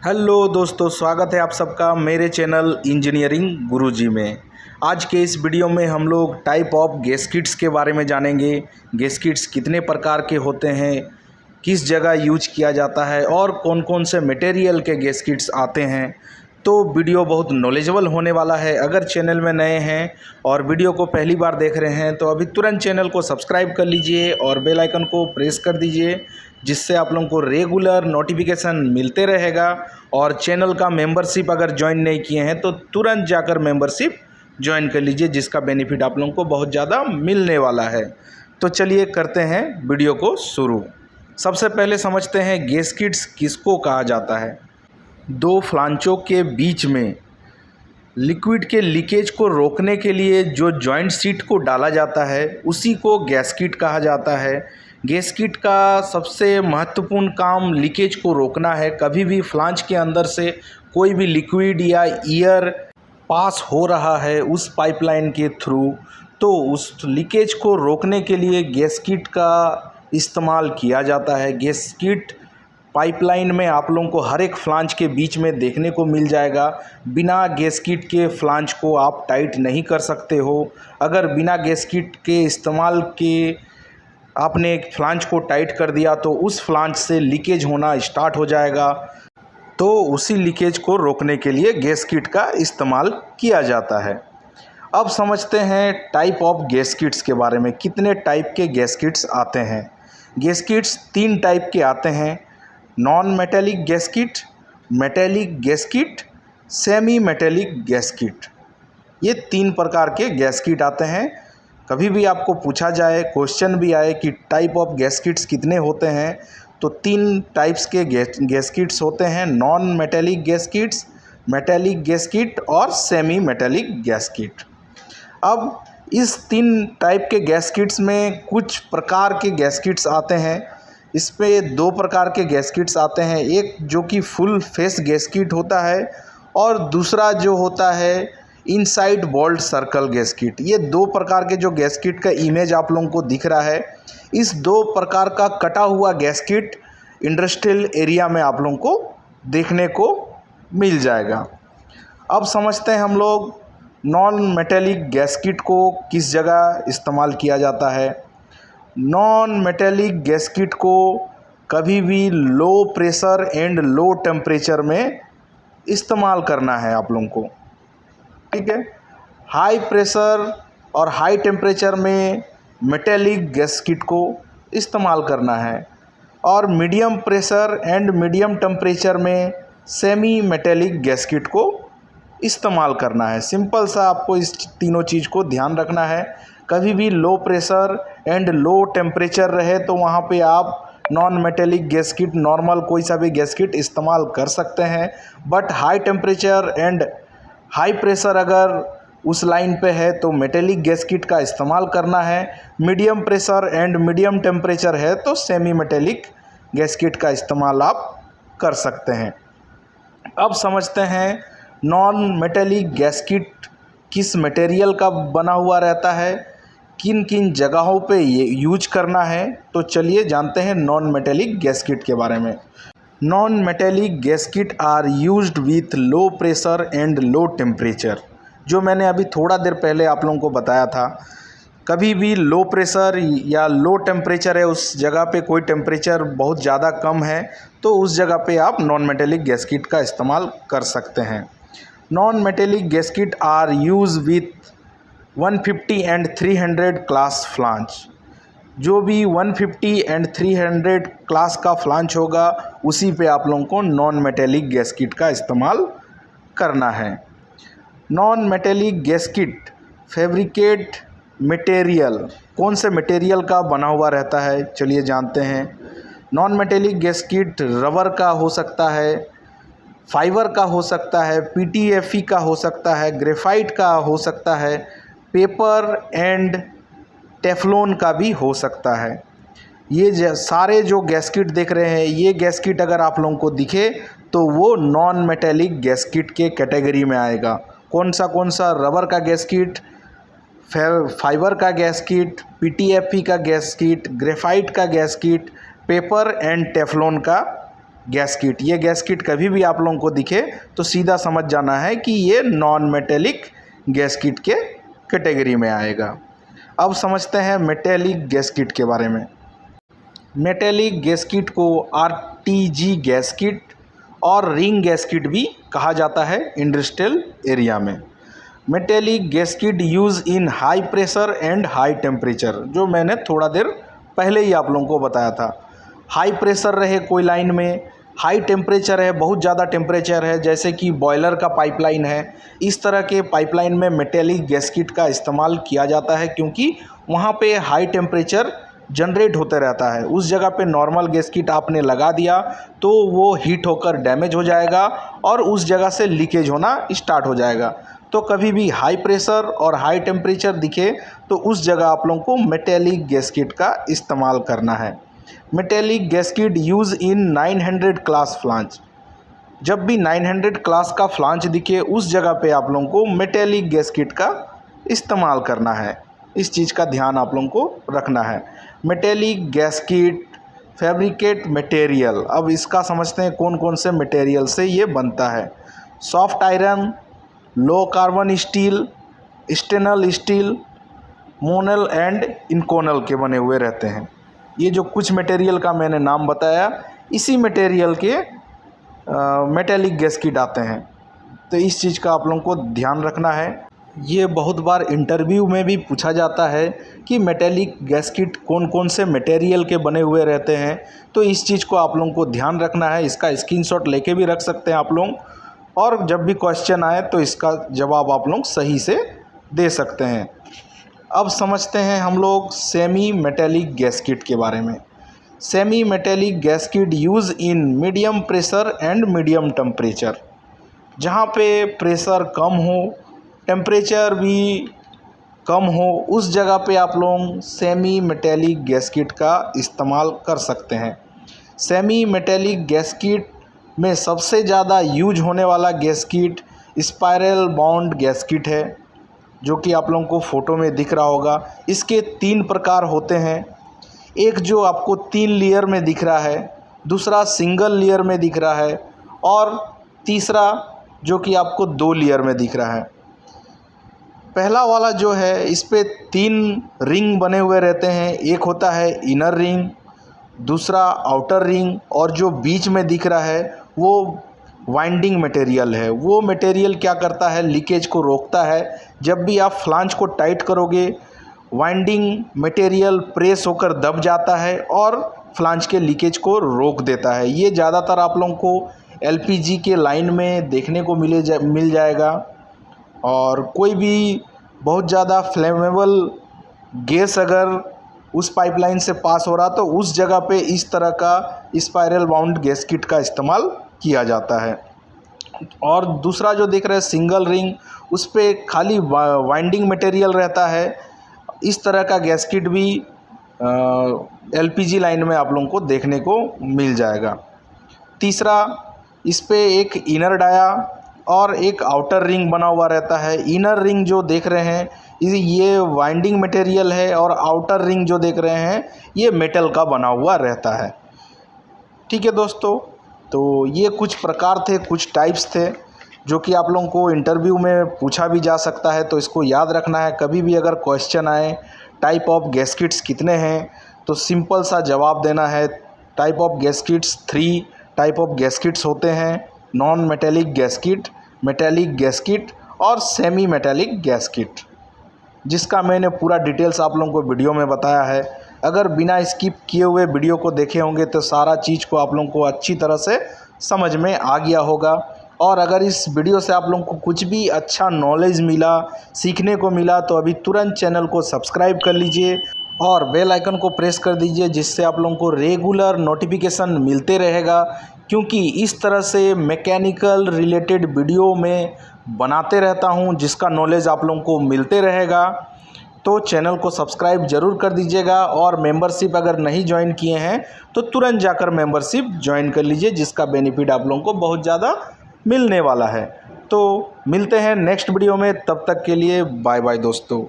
Hello दोस्तों, स्वागत है आप सबका मेरे चैनल इंजीनियरिंग गुरुजी में। आज के इस वीडियो में हम लोग टाइप ऑफ गैस्किट्स के बारे में जानेंगे। गैस्किट्स कितने प्रकार के होते हैं, किस जगह यूज किया जाता है और कौन कौन से मटेरियल के गैस्किट्स आते हैं। तो वीडियो बहुत नॉलेजेबल होने वाला है। अगर चैनल में नए हैं और वीडियो को पहली बार देख रहे हैं तो अभी तुरंत चैनल को सब्सक्राइब कर लीजिए और बेल आइकन को प्रेस कर दीजिए, जिससे आप लोगों को रेगुलर नोटिफिकेशन मिलते रहेगा। और चैनल का मेंबरशिप अगर ज्वाइन नहीं किए हैं तो तुरंत जाकर मेंबरशिप ज्वाइन कर लीजिए, जिसका बेनिफिट आप लोगों को बहुत ज़्यादा मिलने वाला है। तो चलिए करते हैं वीडियो को शुरू। सबसे पहले समझते हैं गैस्किट्स किसको कहा जाता है। दो फ्लांचों के बीच में लिक्विड के लीकेज को रोकने के लिए जो जॉइंट सीट को डाला जाता है उसी को गैस्किट कहा जाता है। गैस्किट का सबसे महत्वपूर्ण काम लीकेज को रोकना है। कभी भी फ्लांच के अंदर से कोई भी लिक्विड या एयर पास हो रहा है उस पाइपलाइन के थ्रू, तो उस लीकेज को रोकने के लिए गैस्किट का इस्तेमाल किया जाता है। गैस्किट पाइपलाइन में आप लोगों को हर एक फ्लांच के बीच में देखने को मिल जाएगा। बिना गैस्किट के फ्लांच को आप टाइट नहीं कर सकते हो। अगर बिना गैस्किट के इस्तेमाल के आपने एक फ्लांच को टाइट कर दिया तो उस फ्लांच से लीकेज होना स्टार्ट हो जाएगा। तो उसी लीकेज को रोकने के लिए गैस्किट का इस्तेमाल किया जाता है। अब समझते हैं टाइप ऑफ गैस्किट्स के बारे में। कितने टाइप के गैस्किट्स आते हैं। गैस्किट्स तीन टाइप के आते हैं: non metallic gasket, metallic gasket, semi metallic gasket. ये तीन प्रकार के गैस्किट आते हैं। कभी भी आपको पूछा जाए, क्वेश्चन भी आए कि टाइप ऑफ गैस्किट्स कितने होते हैं, तो तीन टाइप्स के गैस्किट्स होते हैं: नॉन मेटेलिक गैस्किट्स, मेटेलिक गैस्किट और सेमी मेटेलिक गैस्किट। अब इस तीन टाइप के गैस्किट्स में कुछ प्रकार के गैस्किट्स आते हैं। इस पे दो प्रकार के गैस्किट्स आते हैं, एक जो कि फुल फेस गैस्किट होता है और दूसरा जो होता है इनसाइड बोल्ट सर्कल गैस्किट। ये दो प्रकार के जो गैस्किट का इमेज आप लोगों को दिख रहा है, इस दो प्रकार का कटा हुआ गैस्किट इंडस्ट्रियल एरिया में आप लोगों को देखने को मिल जाएगा। अब समझते हैं हम लोग नॉन मेटेलिक गैस्किट को किस जगह इस्तेमाल किया जाता है। नॉन मेटेलिक गैस्किट को कभी भी लो प्रेशर एंड लो टेम्परेचर में इस्तेमाल करना है आप लोगों को, ठीक है। हाई प्रेशर और हाई टेम्परेचर में मेटेलिक गैस्किट को इस्तेमाल करना है और medium pressure and medium temperature में सेमी मेटेलिक गैस्किट को इस्तेमाल करना है। सिंपल सा आपको इस तीनों चीज़ को ध्यान रखना है। कभी भी लो प्रेशर एंड लो टेम्परेचर रहे तो वहाँ पे आप नॉन मेटेलिक गैस्किट, नॉर्मल कोई सा भी गैस्किट इस्तेमाल कर सकते हैं। But high temperature and high pressure अगर उस लाइन पे है तो मेटेलिक गैस्किट का इस्तेमाल करना है। Medium pressure and medium temperature है तो सेमी मेटेलिक गैस्किट का इस्तेमाल आप कर सकते हैं। अब समझते हैं नॉन मेटेलिक गैस्किट किस मटेरियल का बना हुआ रहता है, किन किन जगहों पे ये यूज करना है। तो चलिए जानते हैं नॉन मेटेलिक गैस्किट के बारे में। Non metallic gasket are used with low pressure and low temperature. जो मैंने अभी थोड़ा देर पहले आप लोगों को बताया था, कभी भी लो प्रेशर या लो टेम्परेचर है, उस जगह पे कोई टेम्परेचर बहुत ज़्यादा कम है तो उस जगह पे आप नॉन मेटेलिक गैस्किट का इस्तेमाल कर सकते हैं। Non metallic gasket are use with 150 and 300 class flange. जो भी 150 एंड 300 क्लास का फ्लांच होगा उसी पे आप लोगों को नॉन मेटेलिक गैस्किट का इस्तेमाल करना है। नॉन मेटेलिक गैस्किट फैब्रिकेट मटेरियल, कौन से मटेरियल का बना हुआ रहता है चलिए जानते हैं। नॉन मेटेलिक गैस्किट रबर का हो सकता है, फाइबर का हो सकता है, पीटीएफई का हो सकता है, ग्रेफाइट का हो सकता है, पेपर एंड टेफलॉन का भी हो सकता है। ये सारे जो गैस्किट देख रहे हैं, ये गैस्किट अगर आप लोगों को दिखे तो वो नॉन मेटेलिक गैस्किट के कैटेगरी में आएगा। कौन सा रबर का गैस्किट, फाइबर का गैस्किट, पीटीएफई का गैस्किट, ग्रेफाइट का गैस्किट, पेपर एंड टेफलॉन का गैस्किट। ये गैस्किट कभी भी आप लोगों को दिखे तो सीधा समझ जाना है कि ये नॉन मेटेलिक गैस्किट के कैटेगरी में आएगा। अब समझते हैं मेटेलिक गैस्किट के बारे में। मेटेलिक गैस्किट को आरटीजी गैस्किट और रिंग गैस्किट भी कहा जाता है इंडस्ट्रियल एरिया में। Metallic gasket use in high pressure and high temperature, जो मैंने थोड़ा देर पहले ही आप लोगों को बताया था। हाई प्रेशर रहे कोई लाइन में, हाई टेम्परेचर है, बहुत ज़्यादा टेम्परेचर है, जैसे कि बॉयलर का पाइपलाइन है, इस तरह के पाइपलाइन में मेटेलिक गैस्किट का इस्तेमाल किया जाता है, क्योंकि वहाँ पे हाई टेम्परेचर जनरेट होते रहता है। उस जगह पे नॉर्मल गैस्किट आपने लगा दिया तो वो हीट होकर डैमेज हो जाएगा और उस जगह से लीकेज होना स्टार्ट हो जाएगा। तो कभी भी हाई प्रेशर और हाई टेम्परेचर दिखे तो उस जगह आप लोगों को मेटेलिक गैस्किट का इस्तेमाल करना है। Metallic gasket use in 900 class flange. जब भी 900 क्लास का फ्लांज दिखे उस जगह पे आप लोगों को मेटेलिक गैस्किट का इस्तेमाल करना है। इस चीज़ का ध्यान आप लोगों को रखना है। मेटेलिक गैस्किट फैब्रिकेट मटेरियल, अब इसका समझते हैं कौन कौन से मटेरियल से ये बनता है। Soft iron, low carbon steel, stainless steel, monel and inconel के बने हुए रहते हैं। ये जो कुछ मटेरियल का मैंने नाम बताया, इसी मटेरियल के मेटेलिक गैस्किट आते हैं। तो इस चीज़ का आप लोगों को ध्यान रखना है। ये बहुत बार इंटरव्यू में भी पूछा जाता है कि मेटेलिक गैस्किट कौन कौन से मटेरियल के बने हुए रहते हैं। तो इस चीज़ को आप लोगों को ध्यान रखना है। इसका स्क्रीनशॉट लेके भी रख सकते हैं आप लोग, और जब भी क्वेश्चन आए तो इसका जवाब आप लोग सही से दे सकते हैं। अब समझते हैं हम लोग सेमी मेटेलिक गैस्किट के बारे में। Semi metallic gasket use in medium pressure and medium temperature. जहाँ पे प्रेशर कम हो, टेम्परेचर भी कम हो, उस जगह पे आप लोग सेमी मेटेलिक गैस्किट का इस्तेमाल कर सकते हैं। सेमी मेटेलिक गैस्किट में सबसे ज़्यादा यूज होने वाला गैस्किट स्पाइरल बाउंड गैस्किट है, जो कि आप लोगों को फ़ोटो में दिख रहा होगा। इसके 3 प्रकार होते हैं। एक जो आपको 3 लेयर में दिख रहा है, दूसरा सिंगल लेयर में दिख रहा है, और तीसरा जो कि आपको 2 लेयर में दिख रहा है। पहला वाला जो है, इस पे 3 रिंग बने हुए रहते हैं। एक होता है इनर रिंग, दूसरा आउटर रिंग, और जो बीच में दिख रहा है वो वाइंडिंग मटेरियल है। वो मटेरियल क्या करता है, लीकेज को रोकता है। जब भी आप फ्लांज को टाइट करोगे, वाइंडिंग मटेरियल प्रेस होकर दब जाता है और फ्लांज के लीकेज को रोक देता है। ये ज़्यादातर आप लोगों को एलपीजी के लाइन में देखने को मिल जाएगा। और कोई भी बहुत ज़्यादा फ्लेमेबल गैस अगर उस पाइपलाइन से पास हो रहा तो उस जगह पे इस तरह का स्पाइरल बाउंड गैस्किट का इस्तेमाल किया जाता है। और दूसरा जो देख रहे हैं सिंगल रिंग, उस पे खाली वाइंडिंग मटेरियल रहता है। इस तरह का गैस्किट भी एलपीजी लाइन में आप लोगों को देखने को मिल जाएगा। तीसरा, इस पे एक इनर डाया और एक आउटर रिंग बना हुआ रहता है। इनर रिंग जो देख रहे हैं ये वाइंडिंग मटेरियल है, और आउटर रिंग जो देख रहे हैं ये मेटल का बना हुआ रहता है। ठीक है दोस्तों, तो ये कुछ प्रकार थे, कुछ टाइप्स थे जो कि आप लोगों को इंटरव्यू में पूछा भी जा सकता है। तो इसको याद रखना है। कभी भी अगर क्वेश्चन आए टाइप ऑफ गैस्किट्स कितने हैं, तो सिंपल सा जवाब देना है। टाइप ऑफ गैस्किट्स 3 टाइप ऑफ गैस्किट्स होते हैं: नॉन मेटेलिक गैस्किट, मेटेलिक गैस्किट और सेमी मेटेलिक गैस्किट, जिसका मैंने पूरा डिटेल्स आप लोगों को वीडियो में बताया है। अगर बिना स्किप किए हुए वीडियो को देखे होंगे तो सारा चीज़ को आप लोगों को अच्छी तरह से समझ में आ गया होगा। और अगर इस वीडियो से आप लोगों को कुछ भी अच्छा नॉलेज मिला, सीखने को मिला, तो अभी तुरंत चैनल को सब्सक्राइब कर लीजिए और बेल आइकन को प्रेस कर दीजिए, जिससे आप लोगों को रेगुलर नोटिफिकेशन मिलते रहेगा। क्योंकि इस तरह से मैकेनिकल रिलेटेड वीडियो में बनाते रहता हूं, जिसका नॉलेज आप लोगों को मिलते रहेगा। तो चैनल को सब्सक्राइब ज़रूर कर दीजिएगा, और मेंबरशिप अगर नहीं ज्वाइन किए हैं तो तुरंत जाकर मेंबरशिप ज्वाइन कर लीजिए, जिसका बेनिफिट आप लोगों को बहुत ज़्यादा मिलने वाला है। तो मिलते हैं नेक्स्ट वीडियो में, तब तक के लिए बाय बाय दोस्तों।